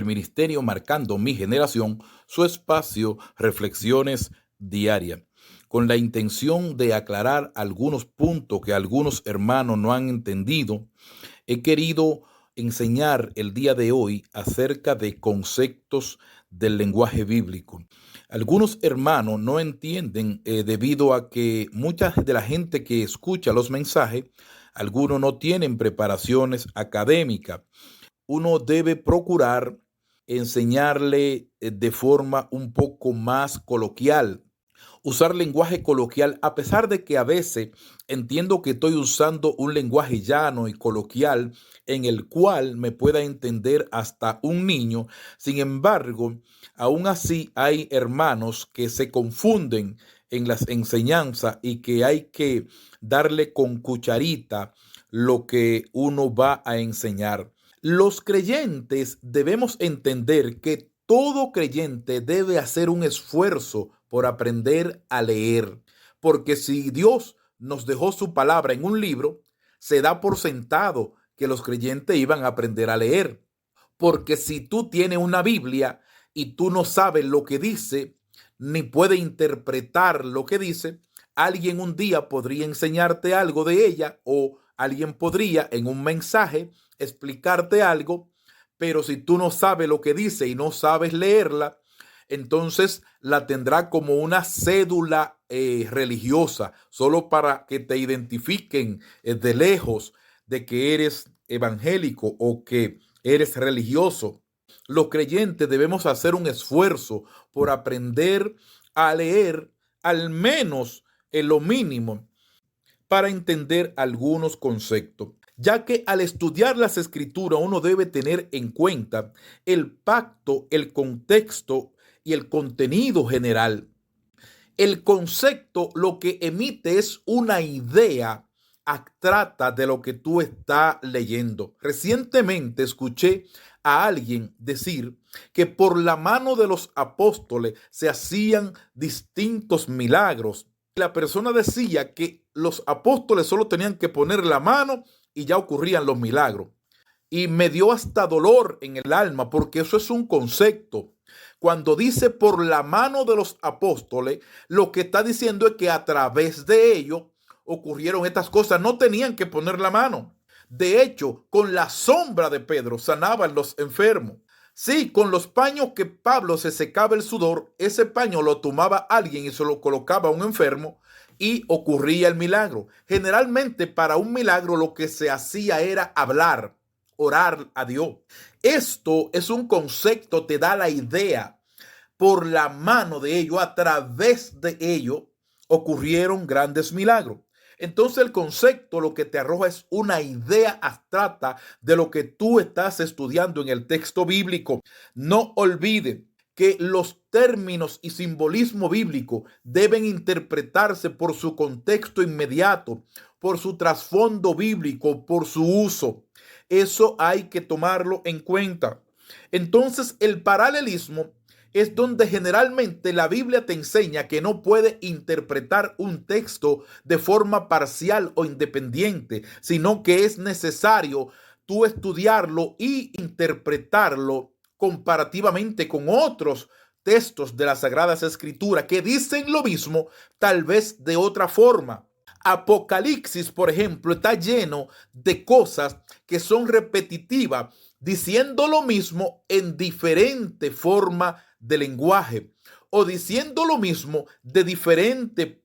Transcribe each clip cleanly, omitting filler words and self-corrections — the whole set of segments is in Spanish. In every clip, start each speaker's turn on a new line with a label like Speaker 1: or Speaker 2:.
Speaker 1: el ministerio Marcando mi Generación, su espacio Reflexiones Diarias, con la intención de aclarar algunos puntos que algunos hermanos no han entendido. He querido enseñar el día de hoy acerca de conceptos del lenguaje bíblico. Algunos hermanos no entienden debido a que mucha de la gente que escucha los mensajes, algunos no tienen preparaciones académicas. Uno debe procurar enseñarle de forma un poco más coloquial, usar lenguaje coloquial, a pesar de que a veces entiendo que estoy usando un lenguaje llano y coloquial en el cual me pueda entender hasta un niño. Sin embargo, aún así hay hermanos que se confunden en las enseñanzas y que hay que darle con cucharita lo que uno va a enseñar. Los creyentes debemos entender que todo creyente debe hacer un esfuerzo por aprender a leer, porque si Dios nos dejó su palabra en un libro, se da por sentado que los creyentes iban a aprender a leer. Porque si tú tienes una Biblia y tú no sabes lo que dice, ni puedes interpretar lo que dice, alguien un día podría enseñarte algo de ella o alguien podría en un mensaje explicarte algo, pero si tú no sabes lo que dice y no sabes leerla, entonces la tendrá como una cédula religiosa, solo para que te identifiquen de lejos de que eres evangélico o que eres religioso. Los creyentes debemos hacer un esfuerzo por aprender a leer al menos en lo mínimo para entender algunos conceptos, ya que al estudiar las escrituras uno debe tener en cuenta el pacto, el contexto y el contenido general. El concepto lo que emite es una idea abstracta de lo que tú estás leyendo. Recientemente escuché a alguien decir que por la mano de los apóstoles se hacían distintos milagros. La persona decía que los apóstoles solo tenían que poner la mano y ya ocurrían los milagros. Y me dio hasta dolor en el alma, porque eso es un concepto. Cuando dice por la mano de los apóstoles, lo que está diciendo es que a través de ellos ocurrieron estas cosas. No tenían que poner la mano. De hecho, con la sombra de Pedro sanaban los enfermos. Sí, con los paños que Pablo se secaba el sudor, ese paño lo tomaba alguien y se lo colocaba a un enfermo y ocurría el milagro. Generalmente para un milagro lo que se hacía era hablar, orar a Dios. Esto es un concepto, te da la idea. Por la mano de ellos, a través de ellos, ocurrieron grandes milagros. Entonces el concepto lo que te arroja es una idea abstracta de lo que tú estás estudiando en el texto bíblico. No olvide que los términos y simbolismo bíblico deben interpretarse por su contexto inmediato, por su trasfondo bíblico, por su uso. Eso hay que tomarlo en cuenta. Entonces, el paralelismo es donde generalmente la Biblia te enseña que no puede interpretar un texto de forma parcial o independiente, sino que es necesario tú estudiarlo y interpretarlo comparativamente con otros textos de las Sagradas Escrituras que dicen lo mismo, tal vez de otra forma. Apocalipsis, por ejemplo, está lleno de cosas que son repetitivas, diciendo lo mismo en diferente forma de lenguaje o diciendo lo mismo de diferente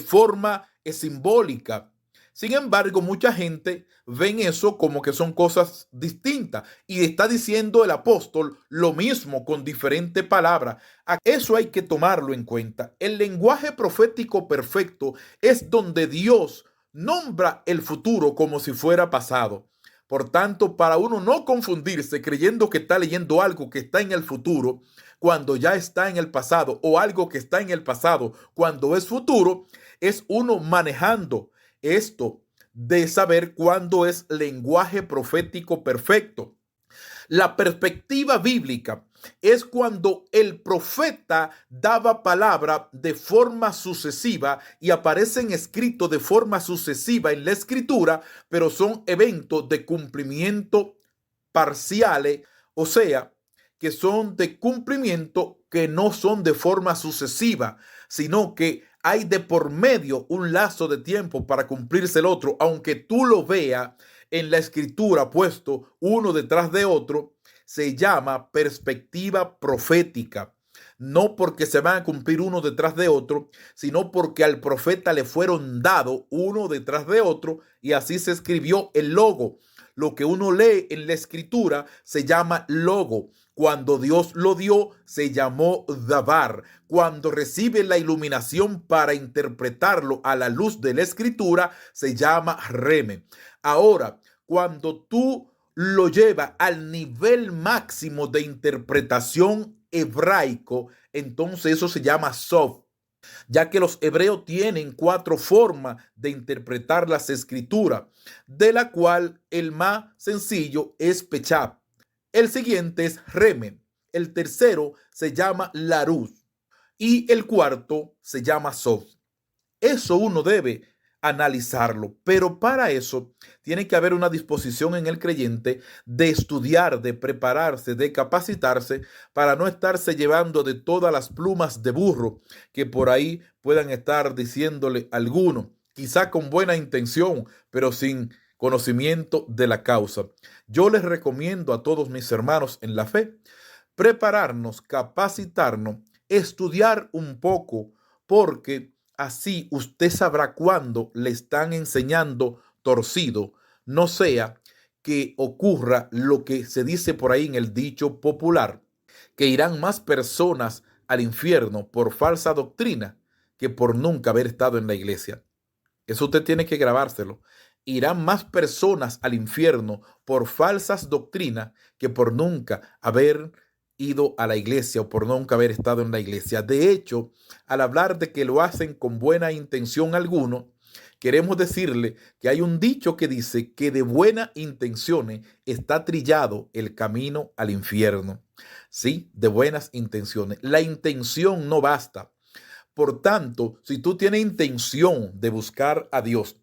Speaker 1: forma simbólica. Sin embargo, mucha gente ven eso como que son cosas distintas y está diciendo el apóstol lo mismo con diferentes palabras. Eso hay que tomarlo en cuenta. El lenguaje profético perfecto es donde Dios nombra el futuro como si fuera pasado. Por tanto, para uno no confundirse creyendo que está leyendo algo que está en el futuro cuando ya está en el pasado o algo que está en el pasado cuando es futuro, es uno manejando esto de saber cuándo es lenguaje profético perfecto. La perspectiva bíblica es cuando el profeta daba palabra de forma sucesiva y aparecen escritos de forma sucesiva en la escritura, pero son eventos de cumplimiento parciales, o sea, que son de cumplimiento, que no son de forma sucesiva, sino que hay de por medio un lazo de tiempo para cumplirse el otro, aunque tú lo veas en la escritura puesto uno detrás de otro. Se llama perspectiva profética. No porque se van a cumplir uno detrás de otro, sino porque al profeta le fueron dados uno detrás de otro, y así se escribió el logo. Lo que uno lee en la escritura se llama logo. Cuando Dios lo dio, se llamó Dabar. Cuando recibe la iluminación para interpretarlo a la luz de la escritura, se llama Reme. Ahora, cuando tú lo llevas al nivel máximo de interpretación hebraico, entonces eso se llama Sof, ya que los hebreos tienen 4 formas de interpretar las escrituras, de la cual el más sencillo es Pechab, el siguiente es Reme, el tercero se llama Laruz y el cuarto se llama Sof. Eso uno debe analizarlo, pero para eso tiene que haber una disposición en el creyente de estudiar, de prepararse, de capacitarse para no estarse llevando de todas las plumas de burro que por ahí puedan estar diciéndole alguno, quizá con buena intención, pero sin conocimiento de la causa. Yo les recomiendo a todos mis hermanos en la fe prepararnos, capacitarnos, estudiar un poco, porque así usted sabrá cuándo le están enseñando torcido, no sea que ocurra lo que se dice por ahí en el dicho popular, que irán más personas al infierno por falsa doctrina que por nunca haber estado en la iglesia. Eso usted tiene que grabárselo. Irán más personas al infierno por falsas doctrinas que por nunca haber ido a la iglesia o por nunca haber estado en la iglesia. De hecho, al hablar de que lo hacen con buena intención alguno, queremos decirle que hay un dicho que dice que de buenas intenciones está trillado el camino al infierno. Sí, de buenas intenciones. La intención no basta. Por tanto, si tú tienes intención de buscar a Dios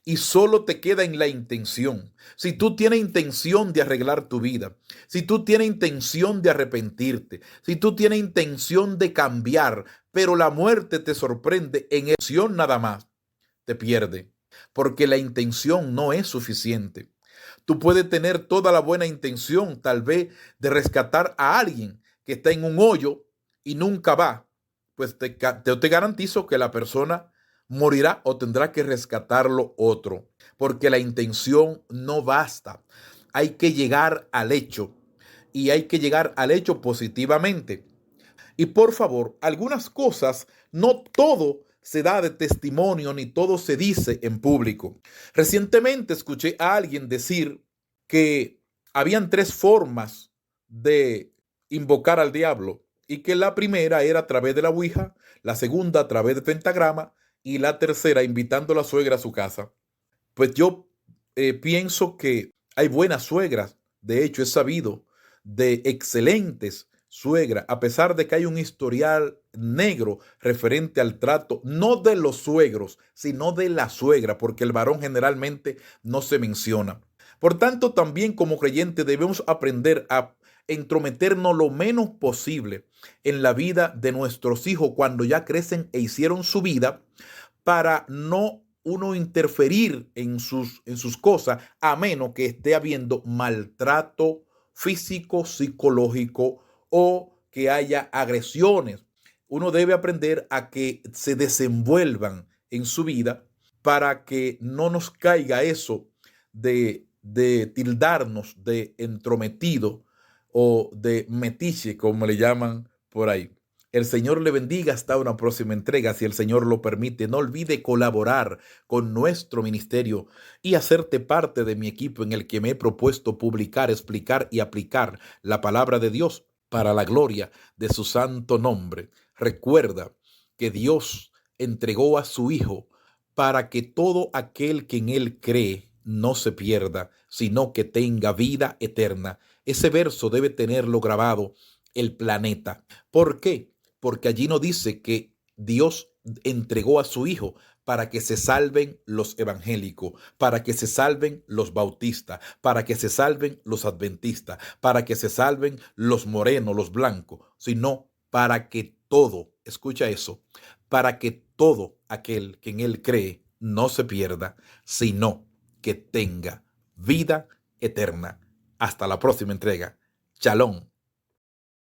Speaker 1: y solo te queda en la intención, si tú tienes intención de arreglar tu vida, si tú tienes intención de arrepentirte, si tú tienes intención de cambiar, pero la muerte te sorprende en acción nada más, te pierde, porque la intención no es suficiente. Tú puedes tener toda la buena intención, tal vez, de rescatar a alguien que está en un hoyo y nunca va. Pues te garantizo que la persona morirá o tendrá que rescatarlo otro, porque la intención no basta. Hay que llegar al hecho, y hay que llegar al hecho positivamente. Y por favor, algunas cosas, no todo se da de testimonio ni todo se dice en público. Recientemente escuché a alguien decir que habían 3 formas de invocar al diablo, y que la primera era a través de la ouija, la segunda a través de pentagrama y la tercera invitando a la suegra a su casa. Pues yo pienso que hay buenas suegras. De hecho, es sabido de excelentes suegras, a pesar de que hay un historial negro referente al trato, no de los suegros, sino de la suegra, porque el varón generalmente no se menciona. Por tanto, también como creyente debemos aprender a entrometernos lo menos posible en la vida de nuestros hijos cuando ya crecen e hicieron su vida, para no uno interferir en sus cosas, a menos que esté habiendo maltrato físico, psicológico o que haya agresiones. Uno debe aprender a que se desenvuelvan en su vida para que no nos caiga eso de tildarnos de entrometido o de metiche, como le llaman por ahí. El Señor le bendiga hasta una próxima entrega, si el Señor lo permite. No olvide colaborar con nuestro ministerio y hacerte parte de mi equipo en el que me he propuesto publicar, explicar y aplicar la palabra de Dios para la gloria de su santo nombre. Recuerda que Dios entregó a su Hijo para que todo aquel que en Él cree no se pierda, sino que tenga vida eterna. Ese verso debe tenerlo grabado el planeta. ¿Por qué? Porque allí no dice que Dios entregó a su Hijo para que se salven los evangélicos, para que se salven los bautistas, para que se salven los adventistas, para que se salven los morenos, los blancos, sino para que todo, escucha eso, para que todo aquel que en él cree no se pierda, sino que tenga vida eterna. Hasta la próxima entrega. Shalom.